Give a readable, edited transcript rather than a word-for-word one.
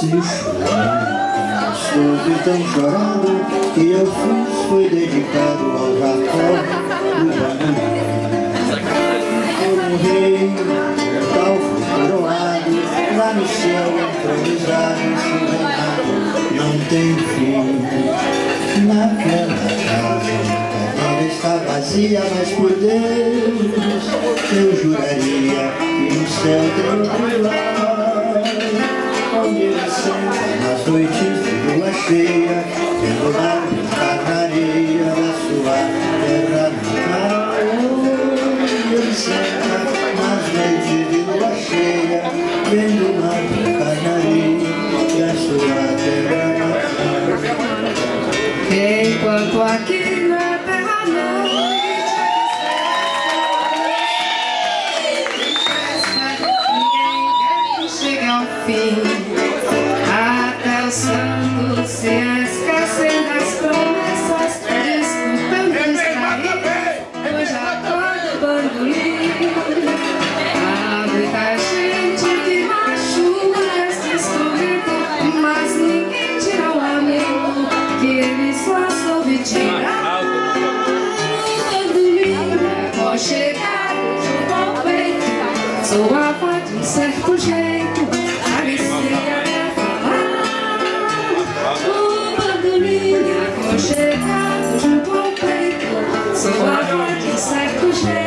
Se chorando, soube tão chorando, que eu fiz foi dedicado ao Jacó do bandolim. Como rei, o tal foi coroado, lá no céu entronizado, seu reinado não tem fim. Naquela casa ela está vazia, mas por Deus eu juraria que no céu tem outro lar, onde ele senta nas noites de lua cheia, vendo lá brincar na areia da sua terra natal. Onde ele senta nas noites de lua cheia, vendo lá brincar na areia da sua terra natal. Enquanto aqui na terra noite ninguém quer que chegue ao fim, até os santos se esquecem das promessas, desculpando distrair o Jacó do bandolim. Há muita gente que machuca esse instrumento, mas ninguém tira o amigo que ele só soube tirar. O bandolim aconchegado junto ao peito, soava de um certo jeito, parecia até falar. O bandolim aconchegado junto ao peito, soava de um certo jeito.